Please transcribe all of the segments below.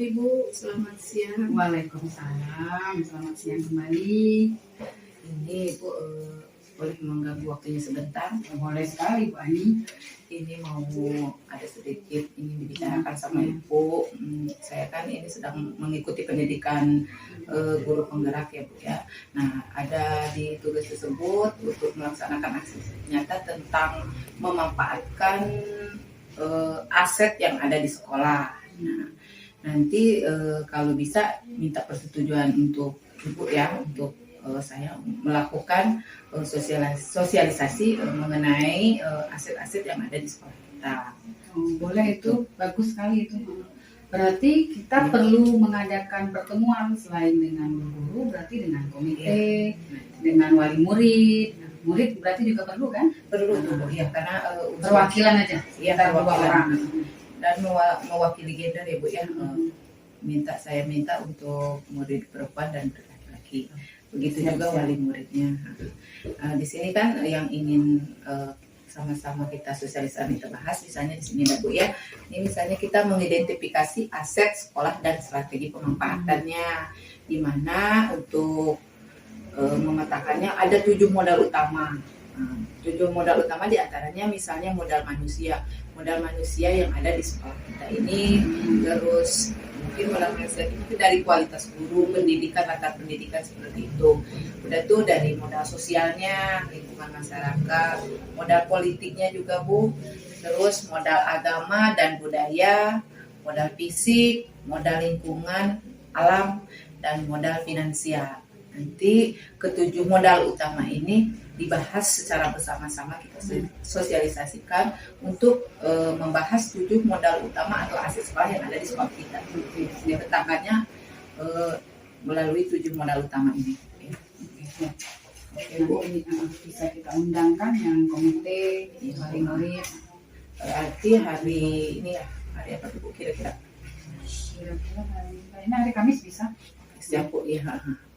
Ibu, selamat siang. Waalaikumsalam, selamat siang kembali. Ini Ibu boleh mengganggu waktunya sebentar? Boleh sekali Bu Ani. Ini mau ada sedikit ini dibicarakan sama Ibu. Saya kan ini sedang mengikuti pendidikan guru penggerak ya Bu ya. Nah, ada di tugas tersebut untuk melaksanakan aksi nyata tentang memanfaatkan aset yang ada di sekolah. Nah, nanti kalau bisa minta persetujuan untuk Ibu ya, untuk saya melakukan sosialisasi mengenai aset-aset yang ada di sekolah kita. Boleh, itu bagus sekali itu. Berarti kita perlu mengadakan pertemuan selain dengan guru, berarti dengan komite, dengan wali murid. Murid berarti juga perlu kan? Perlu tuh ya, karena perwakilan aja. Iya, perwakilan dan mewakili gender ya Bu ya. Saya minta untuk murid perempuan dan laki-laki. Begitu juga wali muridnya. Di sini kan yang ingin sama-sama kita sosialisasi kita bahas, misalnya di sini Bu ya. Ini misalnya kita mengidentifikasi aset sekolah dan strategi pemanfaatannya, di mana untuk memetakannya ada 7 modal utama. 7 modal utama diantaranya misalnya modal manusia yang ada di sekolah kita ini, terus mungkin modal manusia itu dari kualitas guru, pendidikan, latar pendidikan seperti itu. Udah tuh dari modal sosialnya, lingkungan masyarakat, modal politiknya juga Bu, terus modal agama dan budaya, modal fisik, modal lingkungan, alam, dan modal finansial. Nanti ke-7 modal utama ini dibahas secara bersama-sama, kita sosialisasikan untuk membahas 7 modal utama atau aset sekolah yang ada di sekolah kita. Petakannya melalui 7 modal utama ini. Oke, ini bisa kita undangkan yang komite, wali murid. Berarti hari ini ya, hari apa Bu kira-kira? Ini hari Kamis bisa? Siap Bu ya.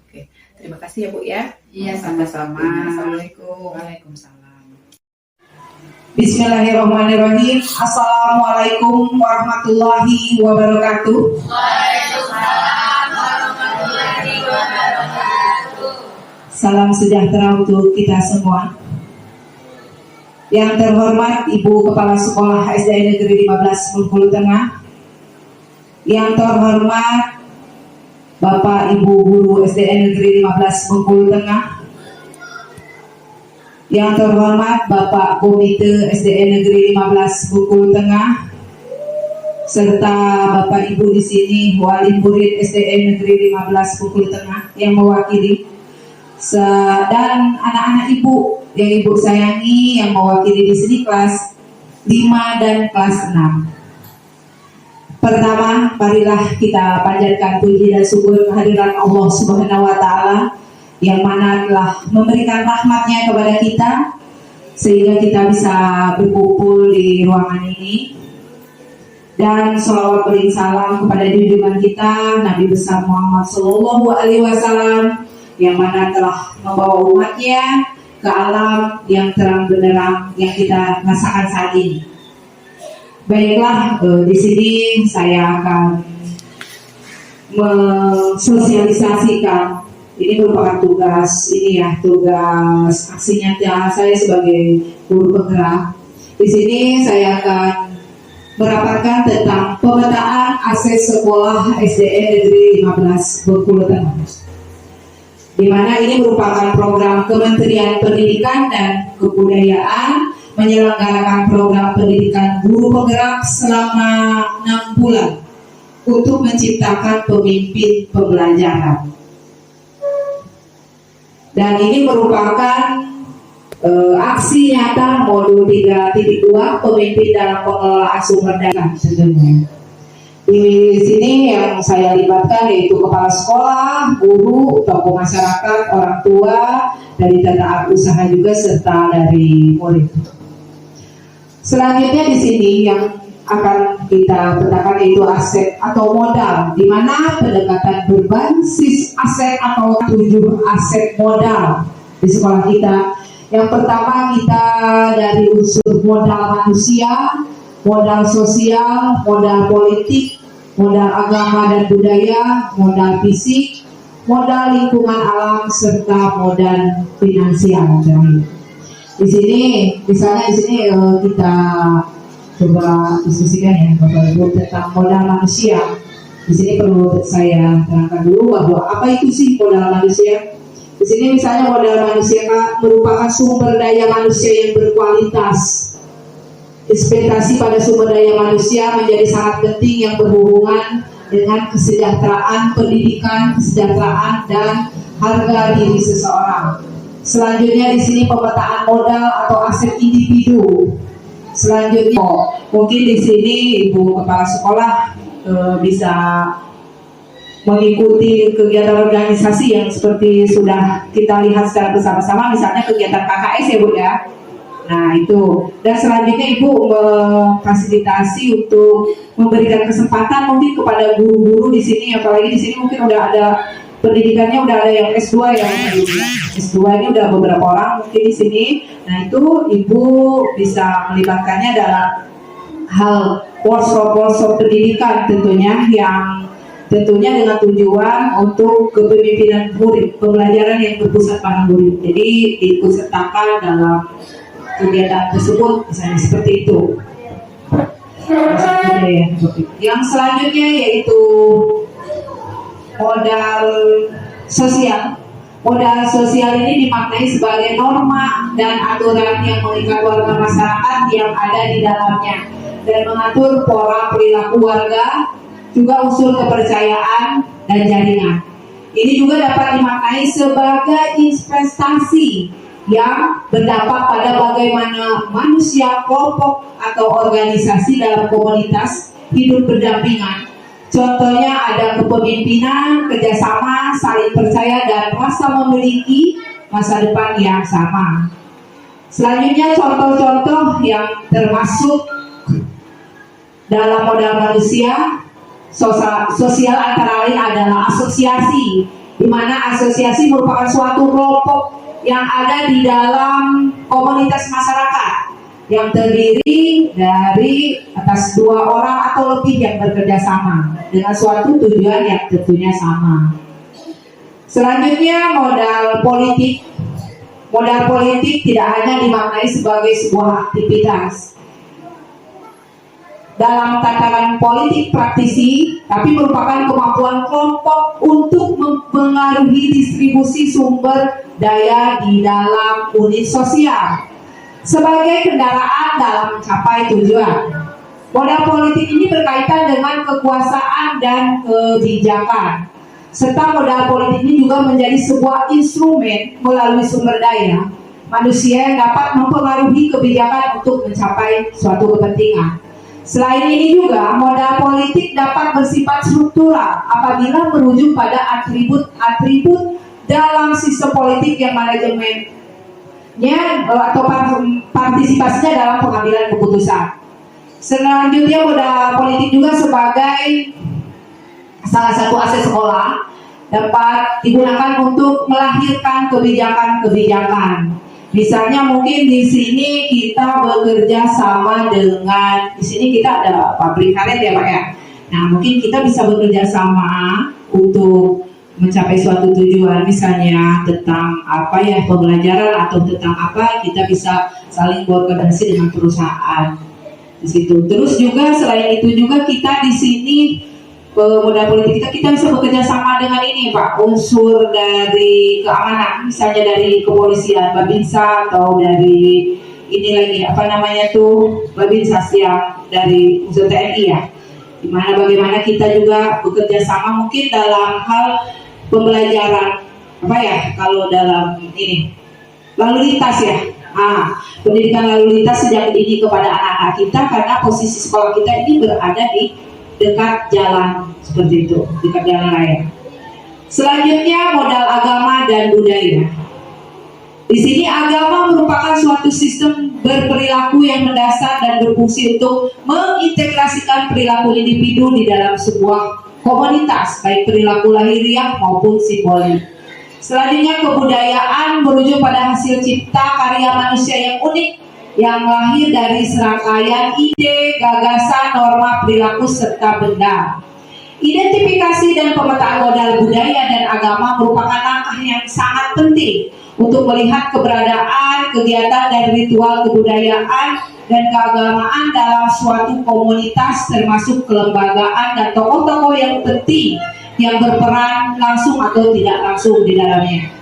Oke, terima kasih ya Bu ya. Iya, sama-sama. Assalamualaikum. Waalaikumsalam. Bismillahirrahmanirrahim. Assalamualaikum warahmatullahi wabarakatuh. Waalaikumsalam warahmatullahi wabarakatuh. Salam sejahtera untuk kita semua. Yang terhormat Ibu Kepala Sekolah SDN Negeri 15 Bengkulu Tengah. Yang terhormat Bapak Ibu Guru SDN Negeri 15 Bengkulu Tengah. Yang terhormat Bapak Komite SDN Negeri 15 Bengkulu Tengah, serta Bapak Ibu di sini wali murid SDN Negeri 15 Bengkulu Tengah yang mewakili, dan anak-anak Ibu yang Ibu sayangi yang mewakili di sini kelas 5 dan kelas 6. Pertama, marilah kita panjatkan puji dan syukur kehadiran Allah Subhanahu wa Ta'ala yang mana telah memberikan rahmatnya kepada kita sehingga kita bisa berkumpul di ruangan ini. Dan sholawat beri salam kepada junjungan kita Nabi besar Muhammad Sallallahu Alaihi Wasallam yang mana telah membawa umatnya ke alam yang terang benderang yang kita rasakan saat ini. Baiklah, di sini saya akan mensosialisasikan. Ini merupakan tugas aksi nyata saya sebagai guru penggerak. Di sini saya akan meraparkan tentang pemetaan aset sekolah SDN Negeri 15 Bengkulu Tengah, di mana ini merupakan program Kementerian Pendidikan dan Kebudayaan menyelenggarakan program pendidikan guru penggerak selama 6 bulan untuk menciptakan pemimpin pembelajaran. Dan ini merupakan aksi nyata modul 3.2 pemimpin dalam pengelolaan sumber daya tentunya. Di sini yang saya libatkan yaitu kepala sekolah, guru, tokoh masyarakat, orang tua, dari tata usaha juga serta dari murid. Selanjutnya di sini yang akan kita petakan yaitu aset atau modal, di mana pendekatan berbasis aset atau 7 aset modal di sekolah kita. Yang pertama kita dari unsur modal manusia, modal sosial, modal politik, modal agama dan budaya, modal fisik, modal lingkungan alam, serta modal finansial. Di sini, misalnya di sini kita coba diskusikan ya Bapak Ibu tentang modal manusia. Di sini perlu saya terangkan dulu bahwa apa itu sih modal manusia? Di sini misalnya modal manusia merupakan sumber daya manusia yang berkualitas. Investasi pada sumber daya manusia menjadi sangat penting yang berhubungan dengan kesejahteraan pendidikan, kesejahteraan dan harga diri seseorang. Selanjutnya di sini pemetaan modal atau aset individu. Selanjutnya mungkin di sini Ibu Kepala Sekolah bisa mengikuti kegiatan organisasi yang seperti sudah kita lihat secara bersama-sama, misalnya kegiatan KKS ya Bu ya. Nah itu, dan selanjutnya Ibu memfasilitasi untuk memberikan kesempatan mungkin kepada guru-guru di sini, apalagi di sini mungkin udah ada pendidikannya, udah ada yang S2 ya, S2 ini udah beberapa orang mungkin di sini. Nah itu Ibu bisa melibatkannya dalam hal workshop pendidikan tentunya, yang tentunya dengan tujuan untuk kepemimpinan murid, pembelajaran yang berpusat pada murid. Jadi diikutsertakan dalam kegiatan tersebut, misalnya seperti itu. Yang selanjutnya yaitu modal sosial. Modal sosial ini dimaknai sebagai norma dan aturan yang mengikat warga masyarakat yang ada di dalamnya dan mengatur pola perilaku warga, juga unsur kepercayaan dan jaringan. Ini juga dapat dimaknai sebagai investasi yang berdampak pada bagaimana manusia, kelompok, atau organisasi dalam komunitas hidup berdampingan. Contohnya ada kepemimpinan, kerjasama, saling percaya, dan rasa memiliki masa depan yang sama. Selanjutnya contoh-contoh yang termasuk dalam modal manusia sosial antara lain adalah asosiasi, di mana asosiasi merupakan suatu kelompok yang ada di dalam komunitas masyarakat yang terdiri dari atas 2 orang atau lebih yang bekerja sama dengan suatu tujuan yang tentunya sama. Selanjutnya modal politik. Modal politik tidak hanya dimaknai sebagai sebuah aktivitas dalam tataran politik praktisi, tapi merupakan kemampuan kelompok untuk mempengaruhi distribusi sumber daya di dalam unit sosial sebagai kendaraan dalam mencapai tujuan. Modal politik ini berkaitan dengan kekuasaan dan kebijakan, serta modal politik ini juga menjadi sebuah instrumen melalui sumber daya manusia yang dapat mempengaruhi kebijakan untuk mencapai suatu kepentingan. Selain ini juga modal politik dapat bersifat struktural apabila merujuk pada atribut-atribut dalam sistem politik yang manajemennya atau partisipasinya dalam pengambilan keputusan. Selanjutnya modal politik juga sebagai salah satu aset sekolah dapat digunakan untuk melahirkan kebijakan-kebijakan. Misalnya mungkin di sini kita bekerja sama dengan, di sini kita ada pabrik karet ya Pak ya. Nah mungkin kita bisa bekerja sama untuk mencapai suatu tujuan, misalnya tentang apa ya, pembelajaran atau tentang apa, kita bisa saling berkoordinasi dengan perusahaan di situ. Terus juga selain itu juga kita di sini modal politik kita bisa bekerja sama dengan ini Pak, unsur dari keamanan, misalnya dari kepolisian, Babinsa, atau dari ini lagi apa namanya tuh Babinsas yang dari unsur TNI ya, dimana bagaimana kita juga bekerja sama mungkin dalam hal pembelajaran apa ya, kalau dalam ini lalu lintas ya, pendidikan lalu lintas sejak dini kepada anak-anak kita, karena posisi sekolah kita ini berada di dekat jalan seperti itu, dekat jalan raya. Selanjutnya modal agama dan budaya. Di sini agama merupakan suatu sistem berperilaku yang mendasar dan berfungsi untuk mengintegrasikan perilaku individu di dalam sebuah komunitas, baik perilaku lahiriah maupun simbolik. Selanjutnya kebudayaan merujuk pada hasil cipta karya manusia yang unik, yang lahir dari serangkaian ide, gagasan, norma, perilaku, serta benda. Identifikasi dan pemetaan modal budaya dan agama merupakan langkah yang sangat penting untuk melihat keberadaan, kegiatan, dan ritual kebudayaan dan keagamaan dalam suatu komunitas, termasuk kelembagaan dan tokoh-tokoh yang penting yang berperan langsung atau tidak langsung di dalamnya.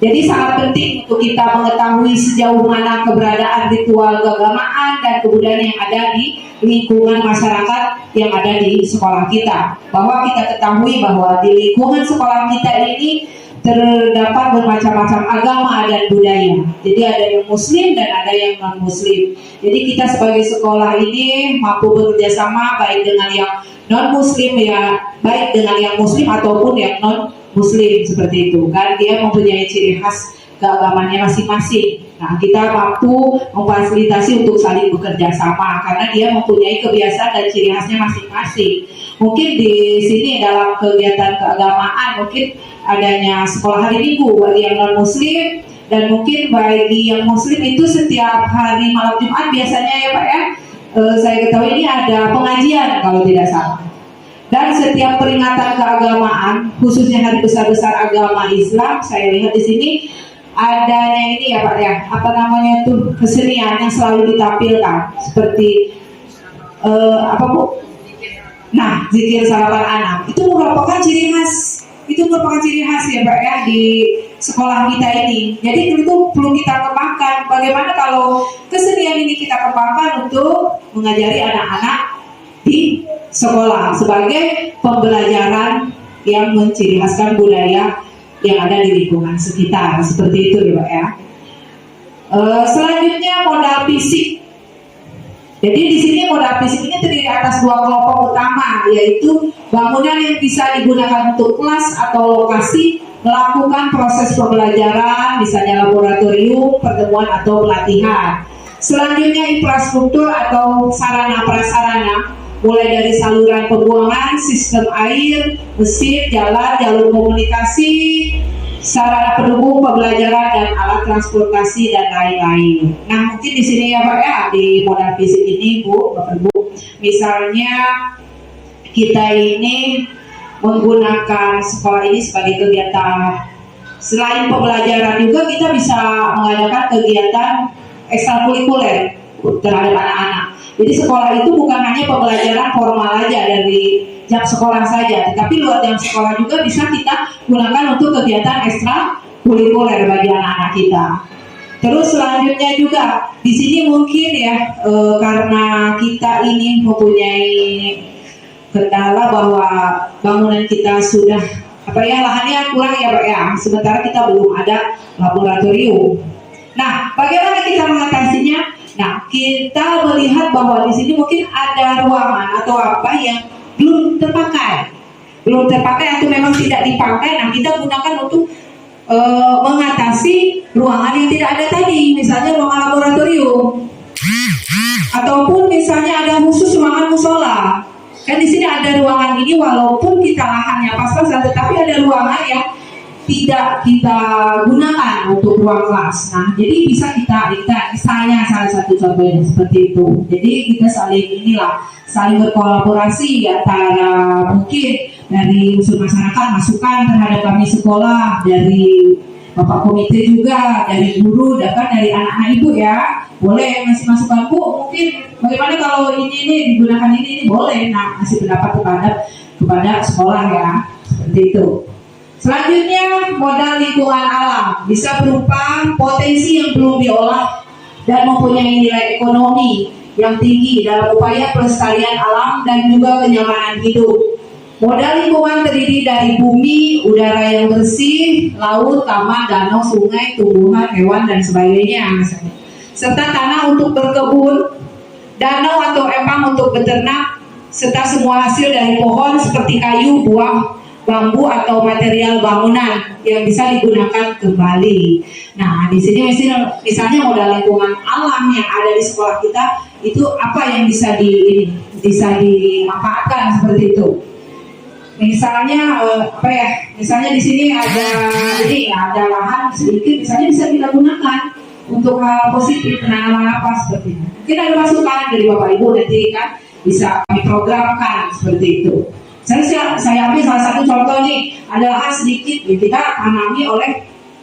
Jadi sangat penting untuk kita mengetahui sejauh mana keberadaan ritual keagamaan dan kebudayaan yang ada di lingkungan masyarakat yang ada di sekolah kita. Bahwa kita ketahui bahwa di lingkungan sekolah kita ini terdapat bermacam-macam agama dan budaya. Jadi ada yang muslim dan ada yang non-muslim. Jadi kita sebagai sekolah ini mampu bekerja sama baik dengan yang non-muslim ya, baik dengan yang muslim ataupun yang non-muslim seperti itu. Kan dia mempunyai ciri khas keagamannya masing-masing. Nah, kita mampu memfasilitasi untuk saling bekerja sama karena dia mempunyai kebiasaan dan ciri khasnya masing-masing. Mungkin di sini dalam kegiatan keagamaan mungkin adanya sekolah hari Minggu bagi yang non muslim, dan mungkin bagi yang muslim itu setiap hari malam Jumat biasanya ya Pak ya, saya ketahui ini ada pengajian kalau tidak salah. Dan setiap peringatan keagamaan khususnya hari besar-besar agama Islam, saya lihat di sini adanya ini ya Pak ya, apa namanya tuh, kesenian yang selalu ditampilkan seperti apa Bu? Nah, zikir sarapan anak itu merupakan ciri khas. Itu merupakan ciri khas ya Pak ya di sekolah kita ini. Jadi itu perlu kita kembangkan. Bagaimana kalau kesenian ini kita kembangkan untuk mengajari anak-anak di sekolah sebagai pembelajaran yang menciri khaskan budaya yang ada di lingkungan sekitar. Seperti itu ya Pak ya. Selanjutnya modal fisik. Jadi di sini modal fisik ini terdiri atas dua kelompok utama, yaitu bangunan yang bisa digunakan untuk kelas atau lokasi melakukan proses pembelajaran, misalnya laboratorium, pertemuan atau pelatihan. Selanjutnya infrastruktur atau sarana prasarana, mulai dari saluran pembuangan, sistem air, mesin, jalan, jalur komunikasi, sarana pendukung pembelajaran dan alat transportasi dan lain-lain. Nah, mungkin di sini ya Pak ya, di modal fisik ini Bu, Bapak Ibu, misalnya kita ini menggunakan sekolah ini sebagai kegiatan selain pembelajaran juga kita bisa mengadakan kegiatan ekstrakurikuler terhadap anak-anak. Jadi sekolah itu bukan hanya pembelajaran formal aja dari jam sekolah saja, tetapi luar jam sekolah juga bisa kita gunakan untuk kegiatan ekstrakurikuler bagi anak-anak kita. Terus selanjutnya juga di sini mungkin ya karena kita ini mempunyai kendala bahwa bangunan kita sudah lahannya kurang ya Pak ya, sementara kita belum ada laboratorium. Nah, bagaimana kita mengatasinya? Nah, kita melihat bahwa di sini mungkin ada ruangan atau apa yang belum terpakai atau memang tidak dipakai. Nah, kita gunakan untuk mengatasi ruangan yang tidak ada tadi, misalnya ruangan laboratorium, ataupun misalnya ada khusus ruangan musola. Kan di sini ada ruangan ini, walaupun kita lahannya pas-pasan, tetapi ada ruangan yang tidak kita gunakan untuk ruang kelas. Nah, jadi bisa kita misalnya salah satu contohnya seperti itu. Jadi kita saling berkolaborasi antara mungkin dari unsur masyarakat, masukan terhadap kami sekolah, dari Bapak Komite juga, dari guru, dan kan dari anak-anak Ibu ya. Boleh ngasih masukan Bu, mungkin bagaimana kalau ini digunakan ini boleh. Nah, kasih pendapat kepada sekolah ya, seperti itu. Selanjutnya, modal lingkungan alam bisa berupa potensi yang belum diolah dan mempunyai nilai ekonomi yang tinggi dalam upaya pelestarian alam dan juga kenyamanan hidup. Modal lingkungan terdiri dari bumi, udara yang bersih, laut, taman, danau, sungai, tumbuhan, hewan, dan sebagainya. Serta tanah untuk berkebun, danau atau empang untuk beternak, serta semua hasil dari pohon seperti kayu, buah, bambu atau material bangunan yang bisa digunakan kembali. Nah, di sini misalnya modal lingkungan alam yang ada di sekolah kita itu apa yang bisa dimanfaatkan seperti itu. Misalnya misalnya di sini ada lahan sedikit, misalnya bisa kita gunakan untuk hal positif, penanaman apa seperti itu. Mungkin ada masukan dari Bapak Ibu nanti kan bisa diprogramkan seperti itu. Saya ambil salah satu contoh nih, ada lahan sedikit ya, kita tanami oleh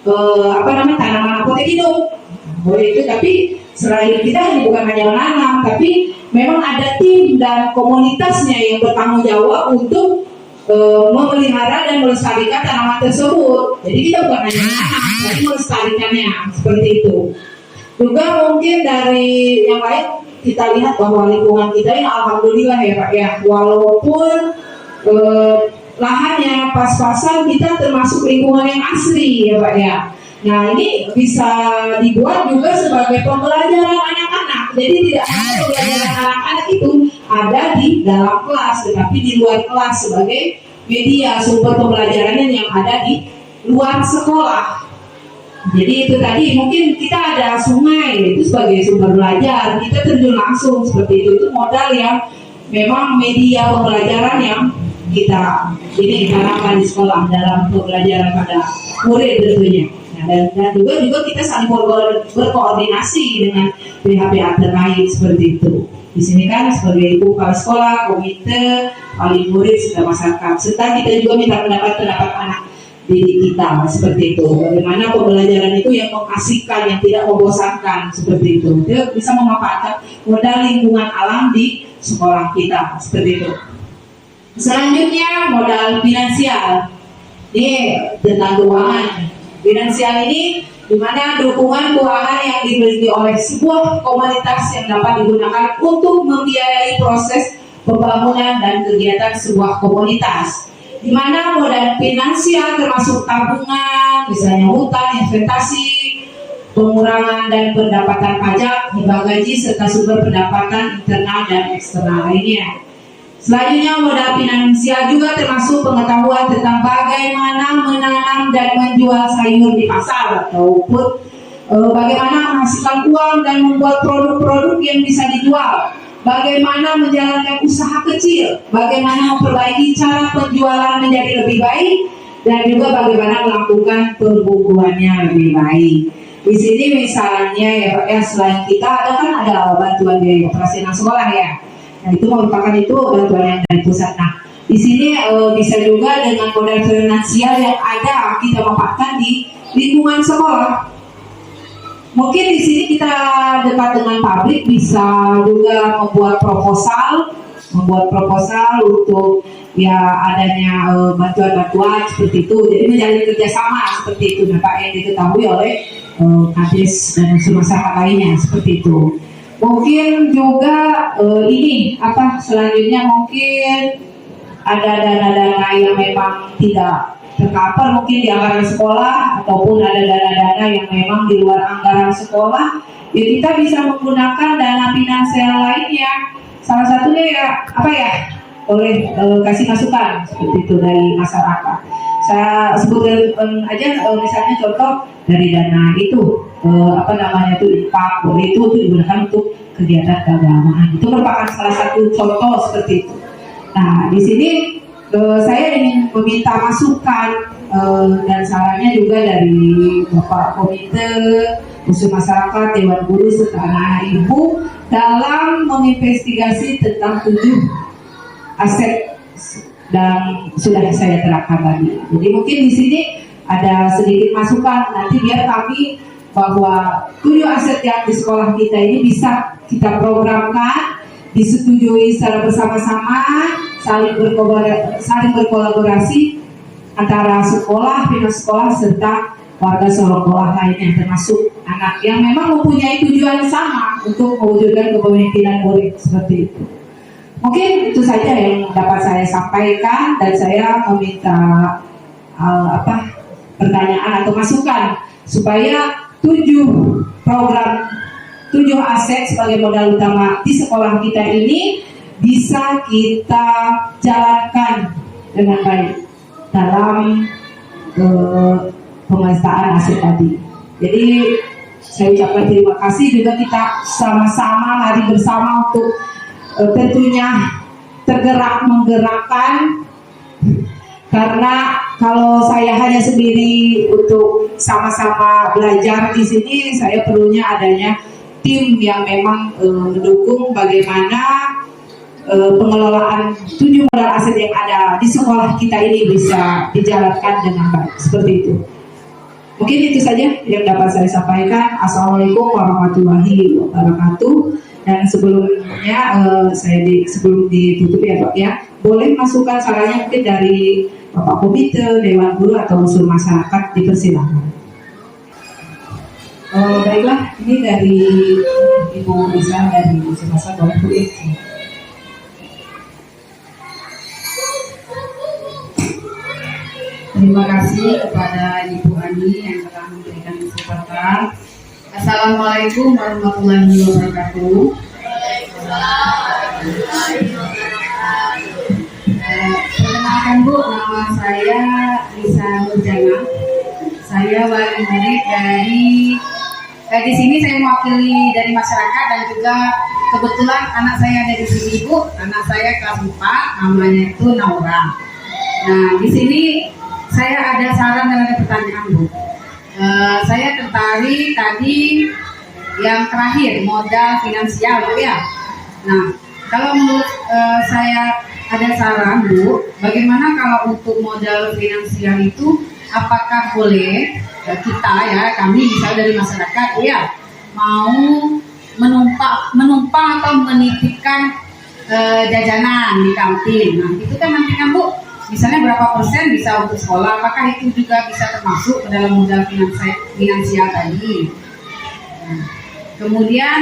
tanaman apotek hidup. Boleh itu, tapi selain kita bukan hanya menanam, tapi memang ada tim dan komunitasnya yang bertanggung jawab untuk memelihara dan melestarikan tanaman tersebut. Jadi kita bukan hanya menanam, tapi melestarikannya seperti itu. Juga mungkin dari yang lain kita lihat bahwa lingkungan kita ini alhamdulillah ya Pak ya, walaupun lahannya pas-pasan, kita termasuk lingkungan yang asri ya Pak ya. Nah ini bisa dibuat juga sebagai pembelajaran anak-anak. Jadi tidak hanya pembelajaran anak-anak itu ada di dalam kelas, tetapi di luar kelas sebagai media sumber pembelajarannya yang ada di luar sekolah. Jadi itu tadi mungkin kita ada sungai itu sebagai sumber belajar, kita terjun langsung seperti itu modal yang memang media pembelajaran yang kita ini tanamkan di sekolah dalam pembelajaran pada murid tentunya. Nah, dan juga kita saling berkoordinasi dengan pihak-pihak terkait seperti itu. Di sini kan sebagai ibu kepala sekolah, komite, wali murid, serta masyarakat. Serta kita juga minta pendapat anak didik kita seperti itu. Bagaimana pembelajaran itu yang mengasihkan, yang tidak membosankan seperti itu. Dia bisa memanfaatkan modal lingkungan alam di sekolah kita seperti itu. Selanjutnya modal finansial. Ini tentang keuangan. Finansial ini di mana dukungan keuangan yang dimiliki oleh sebuah komunitas yang dapat digunakan untuk membiayai proses pembangunan dan kegiatan sebuah komunitas. Di mana modal finansial termasuk tabungan, misalnya hutang, investasi, pengurangan dan pendapatan pajak, hibah gaji, serta sumber pendapatan internal dan eksternal lainnya. Selanjutnya modal finansial juga termasuk pengetahuan tentang bagaimana menanam dan menjual sayur di pasar ataupun bagaimana menghasilkan uang dan membuat produk-produk yang bisa dijual, bagaimana menjalankan usaha kecil, bagaimana memperbaiki cara penjualan menjadi lebih baik, dan juga bagaimana melakukan pembukuannya lebih baik. Di sini misalnya ya selain kita ada bantuan biaya operasional sekolah ya. Nah itu merupakan bantuan yang dari pusat. Nah di sini bisa juga dengan modal finansial yang ada kita manfaatkan di lingkungan sekolah. Mungkin di sini kita dekat dengan pabrik, bisa juga membuat proposal untuk ya adanya bantuan-bantuan seperti itu. Jadi menjalin kerjasama seperti itu, Pak, yang diketahui oleh Kades dan masyarakat lainnya seperti itu. Mungkin juga selanjutnya mungkin ada dana-dana yang memang tidak tercover mungkin di anggaran sekolah, ataupun ada dana-dana yang memang di luar anggaran sekolah. Ya kita bisa menggunakan dana finansial lainnya. Salah satunya boleh kasih masukan seperti itu dari masyarakat. Saya sebutkan aja misalnya contoh dari dana itu infak, boleh itu digunakan untuk kegiatan keagamaan. Itu merupakan salah satu contoh seperti itu. Nah di sini saya ingin meminta masukan dan sarannya juga dari Bapak Komite Usul Masyarakat, Dewan Guru, serta anak-anak ibu dalam menginvestigasi tentang 7 aset dan sudah saya terangkan tadi. Jadi mungkin di sini ada sedikit masukan nanti biar kami bahwa 7 aset yang di sekolah kita ini bisa kita programkan, disetujui secara bersama-sama, saling berkolaborasi antara sekolah, pihak sekolah, serta warga sekolah lainnya, termasuk anak yang memang mempunyai tujuan sama untuk mewujudkan kepemimpinan murid seperti itu. Mungkin itu saja yang dapat saya sampaikan, dan saya meminta pertanyaan atau masukan supaya 7 program 7 aset sebagai modal utama di sekolah kita ini bisa kita jalankan dengan baik dalam pemetaan aset tadi. Jadi saya ucapkan terima kasih juga, kita sama-sama mari bersama untuk tentunya menggerakkan, karena kalau saya hanya sendiri untuk sama-sama belajar di sini, saya perlunya adanya tim yang memang mendukung bagaimana pengelolaan 7 modal aset yang ada di sekolah kita ini bisa dijalankan dengan baik. Seperti itu. Mungkin itu saja yang dapat saya sampaikan. Assalamualaikum warahmatullahi wabarakatuh. Dan sebelumnya sebelum ditutup ya Pak ya, boleh masukan sarannya mungkin dari Bapak Komite, Dewan Guru atau unsur masyarakat, dipersilakan. Baiklah, ini dari Ibu Lisa dari unsur masyarakat, boleh Bu. Terima kasih kepada Ibu Ani yang telah memberikan kesempatan. Assalamualaikum warahmatullahi wabarakatuh. Perkenalkan Bu, nama saya Lisa Nurjana. Saya wali murid di sini saya mewakili dari masyarakat dan juga kebetulan anak saya ada di sini Bu. Anak saya kelas 4, namanya itu Naura. Nah, di sini saya ada saran dan ada pertanyaan Bu. Saya tertarik tadi yang terakhir modal finansial Bu ya. Nah, kalau menurut saya ada saran Bu, bagaimana kalau untuk modal finansial itu apakah boleh kita ya, kami misalnya dari masyarakat Bu ya, mau menumpang atau menitipkan jajanan di kantin. Nah, itu kan nanti kan Bu, misalnya berapa persen bisa untuk sekolah, apakah itu juga bisa termasuk ke dalam modal finansial tadi. Nah, kemudian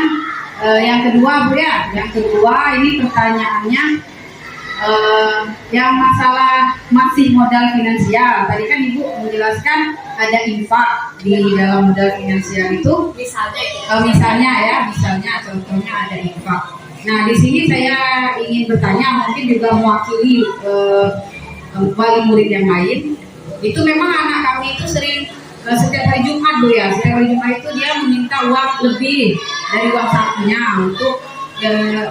yang kedua Bu ya, yang kedua ini pertanyaannya yang masalah masih modal finansial. Tadi kan Ibu menjelaskan ada infak di dalam modal finansial itu, misalnya contohnya ada infak. Nah, di sini saya ingin bertanya, mungkin juga mewakili wali murid yang lain. Itu memang anak kami itu sering setiap hari Jumat Bu ya, setiap hari Jumat itu dia meminta uang lebih dari uang sakunya untuk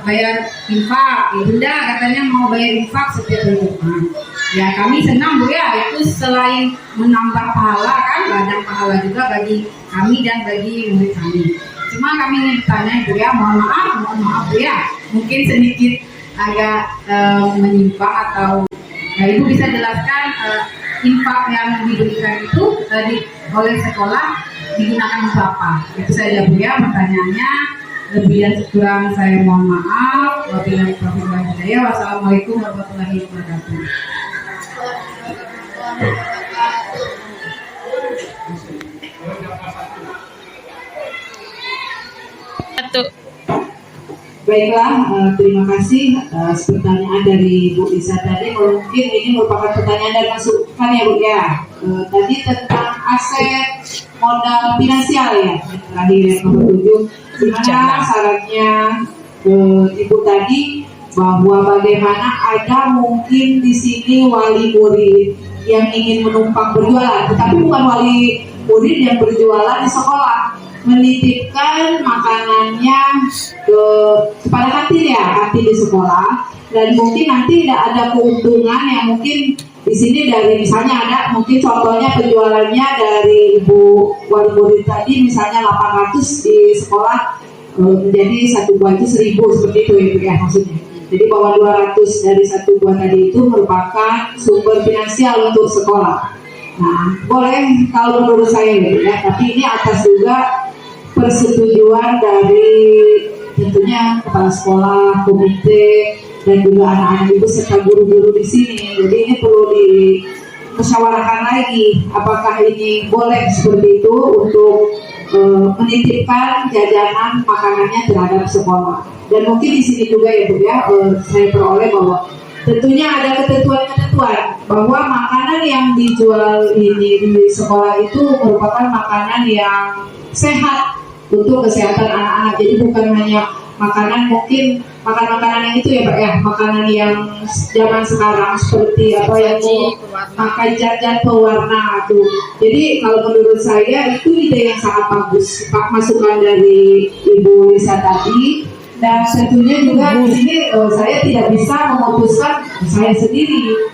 bayar infak. Bunda katanya mau bayar infak setiap hari Jumat. Ya kami senang Bu ya, itu selain menambah pahala kan, ladang pahala juga bagi kami dan bagi murid kami. Cuma kami ingin bertanya Bu ya, mohon maaf Bu ya, mungkin sedikit agak menyimpang atau Ibu bisa jelaskan infak yang diberikan itu oleh sekolah digunakan untuk apa? Itu saja Bu ya pertanyaannya. Lebih dan kurang saya mohon maaf. Wabillahi taufiq wal hidayah. Wassalamualaikum warahmatullahi wabarakatuh. Baiklah, terima kasih atas pertanyaan dari Bu Lisa tadi. Mungkin ini merupakan pertanyaan dan masukan ya Bu ya. Tadi tentang aset modal finansial ya, yang terakhir yang nomor 7. Gimana sarannya Ibu tadi bahwa bagaimana ada mungkin di sini wali murid yang ingin menumpang berjualan, tetapi bukan wali murid yang berjualan di sekolah, menitipkan makanannya kepada kantin di sekolah, dan mungkin nanti tidak ada keuntungan yang mungkin di sini dari misalnya ada mungkin contohnya penjualannya dari Ibu wali murid tadi misalnya 800 di sekolah menjadi satu buah itu 1000 seperti itu ya Bu ya maksudnya. Jadi bahwa 200 dari satu buah tadi itu merupakan sumber finansial untuk sekolah. Nah, boleh kalau menurut saya ya, tapi ini atas juga persetujuan dari tentunya kepala sekolah, komite, dan juga anak-anak ibu serta guru-guru di sini. Jadi ini perlu dimusyawarahkan lagi, apakah ini boleh seperti itu untuk menitipkan jajanan makanannya terhadap sekolah. Dan mungkin di sini juga ya Bu ya, saya peroleh bahwa tentunya ada ketentuan-ketentuan bahwa makanan yang dijual ini di sekolah itu merupakan makanan yang sehat untuk kesehatan anak-anak. Jadi bukan hanya makanan mungkin makanan yang itu ya Pak ya, makanan yang zaman sekarang seperti apa yang makan jajan pewarna tuh. Jadi kalau menurut saya itu ide yang sangat bagus Pak, masukan dari Ibu Lisa tadi. Dan tentunya juga di sini saya tidak bisa memutuskan saya sendiri.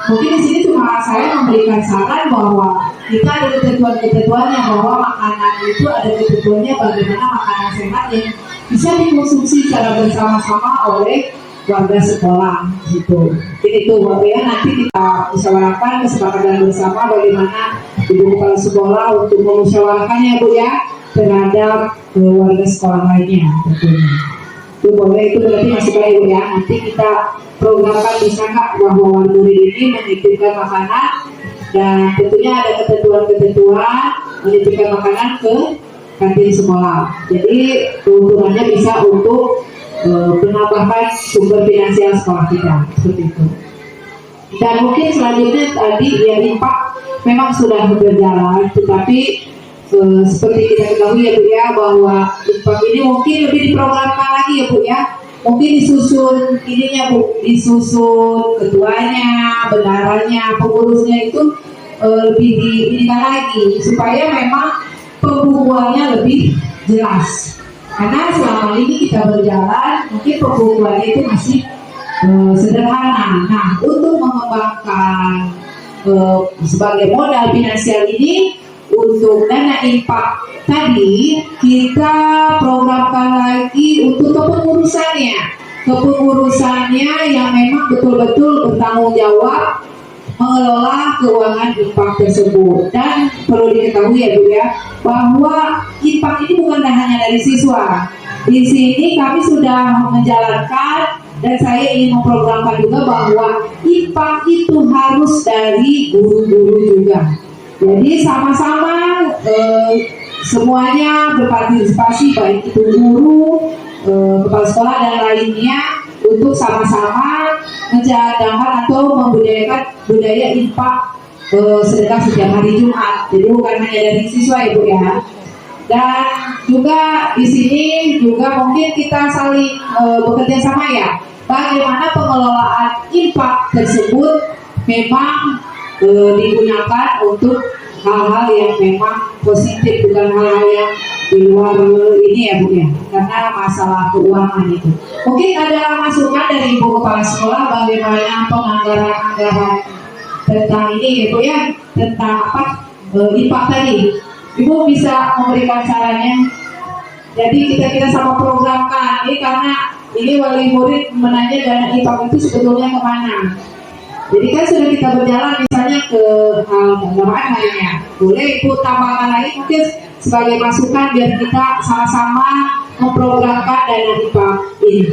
Mungkin di sini cuma saya memberikan saran bahwa kita ada ketentuan-ketentuannya, bahwa makanan itu ada ketentuannya bagaimana makanan sehat yang bisa dikonsumsi secara bersama-sama oleh warga sekolah gitu. Jadi itu ya, nanti kita musyawarahkan kesepakatan bersama bagaimana ibu kepala sekolah untuk memusyawarahkannya Bu ya terhadap warga sekolah lainnya tentunya. Itu boleh, itu berarti masuk lagi Bu ya. Nanti kita programkan bisa nggak bahwa wali murid ini menitipkan makanan dan tentunya ada ketentuan-ketentuan menitipkan makanan ke kantin sekolah. Jadi keuntungannya bisa untuk menambahkan sumber finansial sekolah kita seperti itu. Dan mungkin selanjutnya tadi ya IMPAK memang sudah berjalan, tetapi seperti kita ketahui ya Bu ya bahwa IMPAK ini mungkin lebih diprogramkan lagi ya Bu ya. Mungkin disusun ininya Bu, disusun ketuanya, bendaharanya, pengurusnya itu lebih diinikan lagi supaya memang pembukuannya lebih jelas. Karena selama ini kita berjalan, mungkin pembukuannya itu masih sederhana. Nah, untuk mengembangkan sebagai modal finansial ini untuk dana IMPAK tadi, kita programkan lagi untuk kepengurusannya yang memang betul-betul bertanggung jawab mengelola keuangan IMPAK tersebut. Dan perlu diketahui ya Bu ya bahwa IMPAK ini bukan hanya dari siswa. Di sini kami sudah menjalankan dan saya ingin memprogramkan juga bahwa IMPAK itu harus dari guru-guru juga. Jadi sama-sama semuanya berpartisipasi, baik itu guru, kepala sekolah dan lainnya, untuk sama-sama menjalankan atau membudayakan budaya IMPAK sedekah setiap hari Jumat. Jadi bukan hanya dari siswa Ibu ya. Dan juga di sini juga mungkin kita saling bekerja sama ya. Bagaimana pengelolaan IMPAK tersebut memang digunakan untuk hal-hal yang memang positif, bukan hal-hal yang di luar ini ya Bu ya, karena masalah keuangan itu. Mungkin ada masukan dari Ibu Kepala Sekolah bagaimana penganggaran tentang ini ya Bu ya, tentang apa IMPAK tadi. Ibu bisa memberikan sarannya. Jadi kita sama programkan ini, karena ini wali murid menanya dana IMPAK itu sebetulnya kemana. Jadi kan sudah kita berjalan misalnya ke keagamaan lainnya, boleh Ibu tambahkan lagi mungkin sebagai masukan biar kita sama-sama memprogramkan dana IMPAK ini.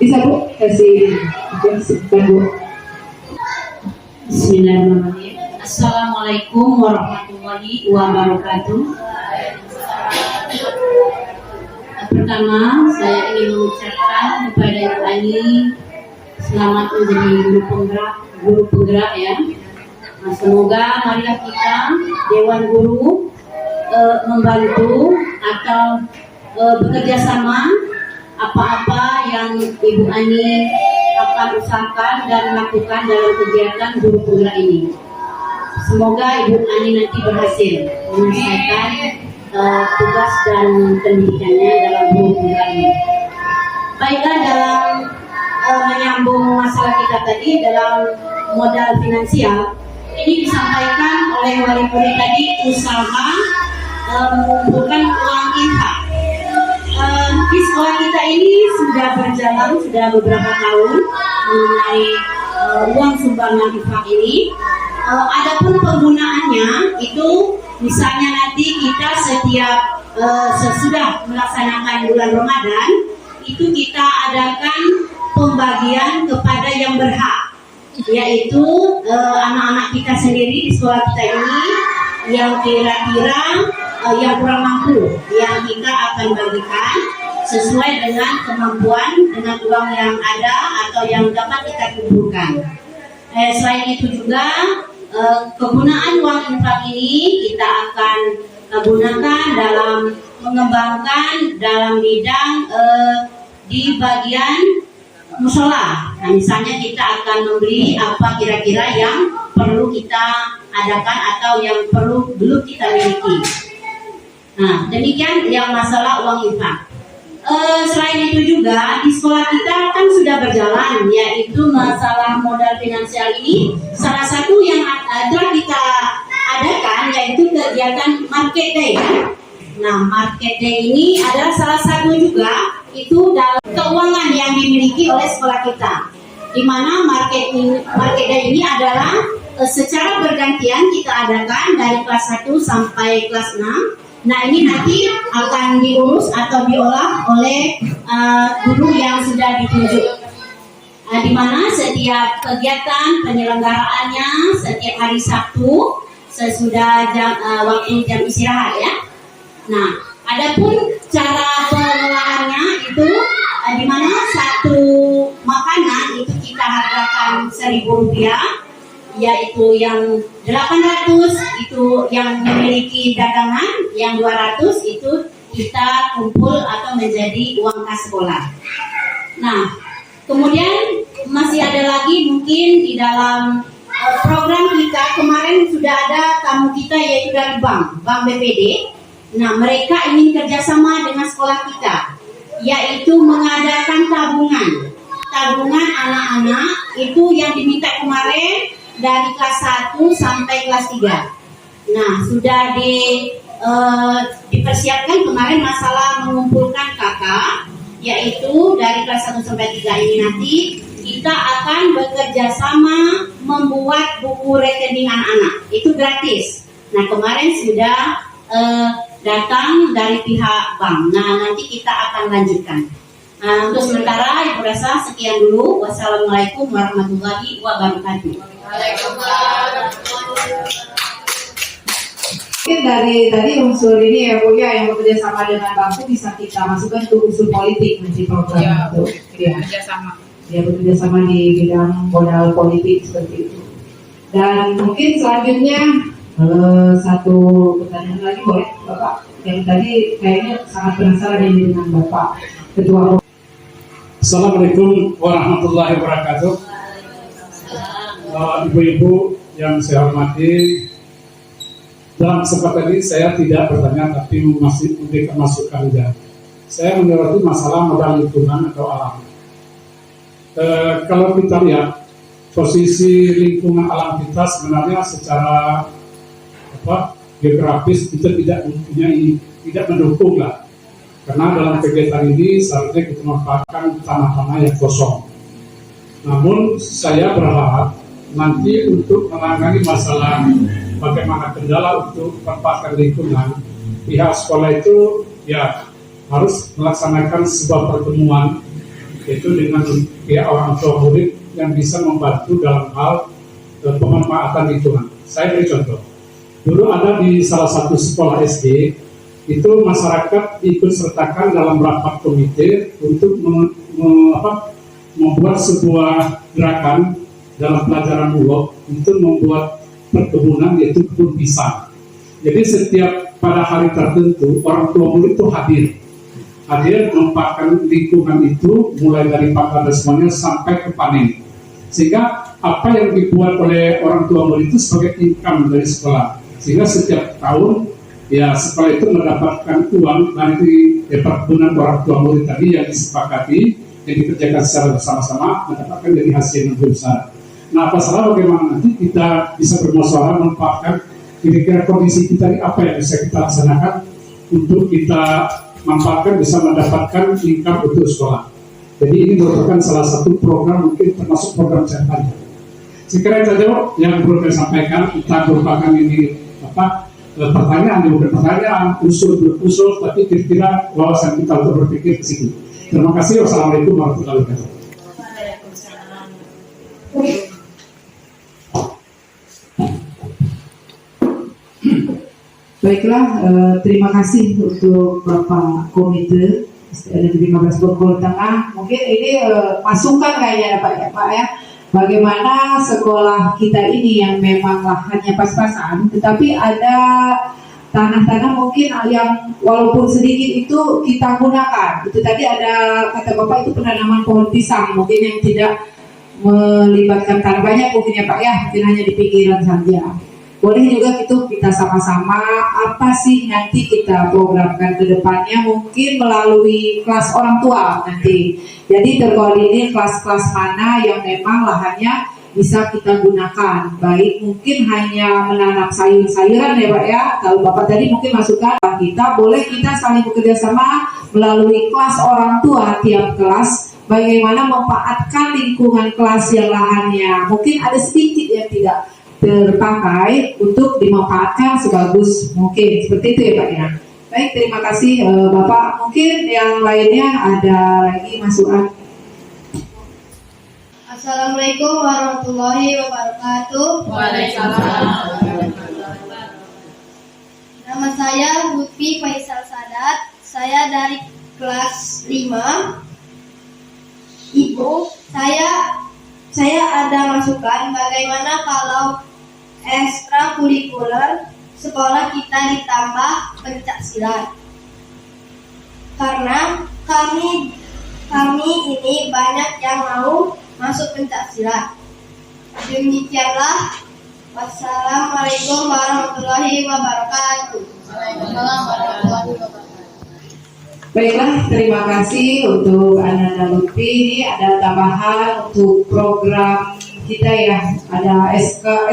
Bisa Bu kasih Bu. Bismillahirrahmanirrahim. Assalamualaikum warahmatullahi wabarakatuh. Pertama, saya ingin mengucapkan kepada Ibu Ani selamat menjadi guru penggerak ya. Nah, semoga marilah kita Dewan Guru membantu atau bekerja sama apa-apa yang Ibu Ani akan usahakan dan lakukan dalam kegiatan guru penggerak ini. Semoga Ibu Ani nanti berhasil menyelesaikan tugas dan pendidikannya dalam guru penggerak ini. Baiklah, dalam menyambung masalah kita tadi dalam modal finansial, ini disampaikan oleh wali murid tadi usaha mengumpulkan uang infak. Di sekolah kita ini sudah berjalan sudah beberapa tahun mengenai uang sumbangan infak ini. Adapun penggunaannya itu misalnya nanti kita setiap sesudah melaksanakan bulan Ramadan itu kita adakan pembagian kepada yang berhak, yaitu anak-anak kita sendiri di sekolah kita ini yang kira-kira yang kurang mampu, yang kita akan bagikan sesuai dengan kemampuan, dengan uang yang ada atau yang dapat kita kumpulkan. Selain itu juga kegunaan uang infak ini kita akan gunakan dalam mengembangkan dalam bidang di bagian musola. Nah, misalnya kita akan membeli apa kira-kira yang perlu kita adakan atau yang belum kita miliki. Nah, demikian yang masalah uang infak. Selain itu juga di sekolah kita kan sudah berjalan, yaitu masalah modal finansial ini. Salah satu yang telah kita adakan yaitu kegiatan market day. Nah, market day ini adalah salah satu juga itu dalam keuangan yang dimiliki oleh sekolah kita, di mana market day ini adalah secara bergantian kita adakan dari kelas 1 sampai kelas 6. Nah, ini nanti akan diurus atau diolah oleh guru yang sudah ditunjuk. Di mana setiap kegiatan penyelenggaraannya setiap hari Sabtu sesudah waktu jam istirahat ya. Nah, adapun cara pengelolaannya itu di mana satu makanan itu kita hargakan Rp1.000, yaitu yang 800 itu yang memiliki dagangan, yang 200 itu kita kumpul atau menjadi uang kas sekolah. Nah, kemudian masih ada lagi mungkin di dalam program kita kemarin sudah ada tamu kita yaitu dari Bank BPD. Nah, mereka ingin kerjasama dengan sekolah kita, yaitu mengadakan tabungan anak-anak itu yang diminta kemarin dari kelas 1 sampai kelas 3. Nah, sudah dipersiapkan kemarin masalah mengumpulkan kakak, yaitu dari kelas 1 sampai 3 ini nanti kita akan bekerja sama membuat buku rekening anak-anak. Itu gratis. Nah, kemarin sudah datang dari pihak bank. Nah, nanti kita akan lanjutkan. Untuk sementara, Ibu Rasa sekian dulu. Wassalamualaikum warahmatullahi wabarakatuh. Mungkin dari tadi unsur ini ya Bu ya, yang bekerja sama dengan bangku bisa kita masukkan ke unsur politik nanti program itu. Ya. Kerjasama. Dia bekerja sama di bidang modal politik seperti itu. Dan mungkin selanjutnya satu pertanyaan lagi boleh Bapak, yang tadi kayaknya sangat penasaran ini dengan Bapak Ketua. Assalamualaikum warahmatullahi wabarakatuh. Ibu-ibu yang saya hormati, dalam kesempatan ini saya tidak bertanya tapi masih memberikan masukan saja. Saya menyoroti masalah modal lingkungan atau alam. Kalau kita lihat posisi lingkungan alam kita sebenarnya secara geografis kita tidak mendukung lah, karena dalam kegiatan ini seharusnya kita memanfaatkan tanah-tanah yang kosong. Namun saya berharap nanti untuk menangani masalah bagaimana kendala untuk memanfaatkan lingkungan, pihak sekolah itu ya harus melaksanakan sebuah pertemuan yaitu dengan pihak orang tua murid yang bisa membantu dalam hal pemanfaatan lingkungan. Saya beri contoh. Dulu ada di salah satu sekolah SD, itu masyarakat ikut sertakan dalam rapat komite untuk membuat sebuah gerakan dalam pelajaran bulog untuk membuat perkebunan yaitu kebun pisang. Jadi setiap pada hari tertentu orang tua murid itu hadir memanfaatkan lingkungan itu mulai dari pakan dan semuanya sampai ke panen, sehingga apa yang dibuat oleh orang tua murid itu sebagai income dari sekolah, sehingga setiap tahun ya sekolah itu mendapatkan uang dari perkebunan orang tua murid tadi yang disepakati, yang dikerjakan secara bersama-sama, mendapatkan dari hasil yang lebih besar. Nah, masalah bagaimana nanti kita bisa bermusyawarah memanfaatkan kira-kira kondisi kita ini apa yang bisa kita laksanakan untuk kita manfaatkan bisa mendapatkan income untuk sekolah. Jadi ini merupakan salah satu program, mungkin termasuk program catatan. Sekiranya saja yang perlu saya sampaikan, kita merupakan ini pertanyaan, bukan pertanyaan, usul, tapi kira-kira wawasan kita untuk berpikir ke situ. Terima kasih. Wassalamualaikum warahmatullahi wabarakatuh. Baiklah, terima kasih untuk Bapak Komite Negeri 15 Bengkulu Tengah. Mungkin ini masukan kayaknya Pak ya, bagaimana sekolah kita ini yang memang lahannya pas-pasan, tetapi ada tanah-tanah mungkin yang walaupun sedikit itu kita gunakan. Itu tadi ada kata Bapak itu penanaman pohon pisang, mungkin yang tidak melibatkan tanah banyak mungkin ya Pak ya, mungkin hanya di pikiran saja. Boleh juga itu kita sama-sama apa sih nanti kita programkan ke depannya, mungkin melalui kelas orang tua nanti. Jadi terkoordinir kelas-kelas mana yang memang lahannya bisa kita gunakan. Baik mungkin hanya menanam sayur-sayuran ya Pak ya. Kalau Bapak tadi mungkin masukkan kita, boleh kita saling bekerja sama melalui kelas orang tua tiap kelas. Bagaimana memanfaatkan lingkungan kelas yang lahannya mungkin ada sedikit yang tidak terpakai untuk dimanfaatkan sebagus mungkin. Seperti itu ya Pak ya. Baik, terima kasih Bapak. Mungkin yang lainnya ada lagi masukan. Assalamualaikum warahmatullahi wabarakatuh. Waalaikumsalam. Nama saya Lutfi Faisal Sadat. Saya dari kelas 5. Ibu, saya ada masukan bagaimana kalau ekstrakurikuler sekolah kita ditambah pencak silat. Karena kami ini banyak yang mau masuk pencak silat. Demikianlah. Wassalamualaikum warahmatullahi wabarakatuh. Waalaikumsalam warahmatullahi wabarakatuh. Baiklah, terima kasih untuk Ananda Lutfi. Ini ada tambahan untuk program kita ya, ada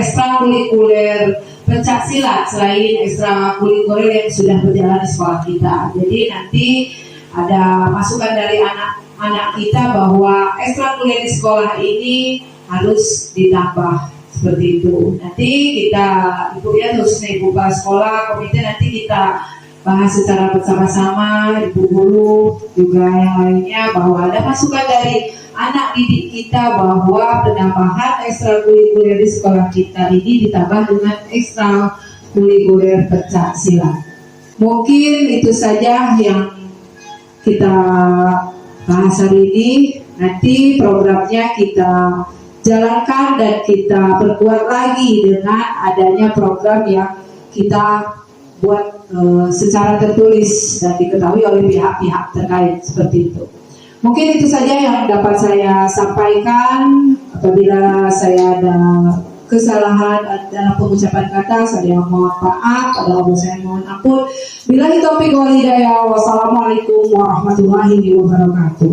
ekstrakurikuler pencak silat selain ekstrakurikuler yang sudah berjalan di sekolah kita. Jadi nanti ada masukan dari anak-anak kita bahwa ekstrakurikuler di sekolah ini harus ditambah seperti itu. Nanti kita, Ibu ya, khususnya Ibu Kepala Sekolah, komite nanti kita bahas secara bersama-sama, Ibu Guru juga yang lainnya, bahwa ada masukan dari anak didik kita bahwa penambahan ekstrakurikuler di sekolah kita ini ditambah dengan ekstrakurikuler pencak silat. Mungkin itu saja yang kita bahas hari ini. Nanti programnya kita jalankan dan kita perkuat lagi dengan adanya program yang kita buat secara tertulis dan diketahui oleh pihak-pihak terkait seperti itu. Mungkin itu saja yang dapat saya sampaikan. Apabila saya ada kesalahan dalam pengucapan kata, saya mohon maaf. Pada Allah saya mohon ampun. Billahi taufiq wal hidayah. Wassalamualaikum warahmatullahi wabarakatuh.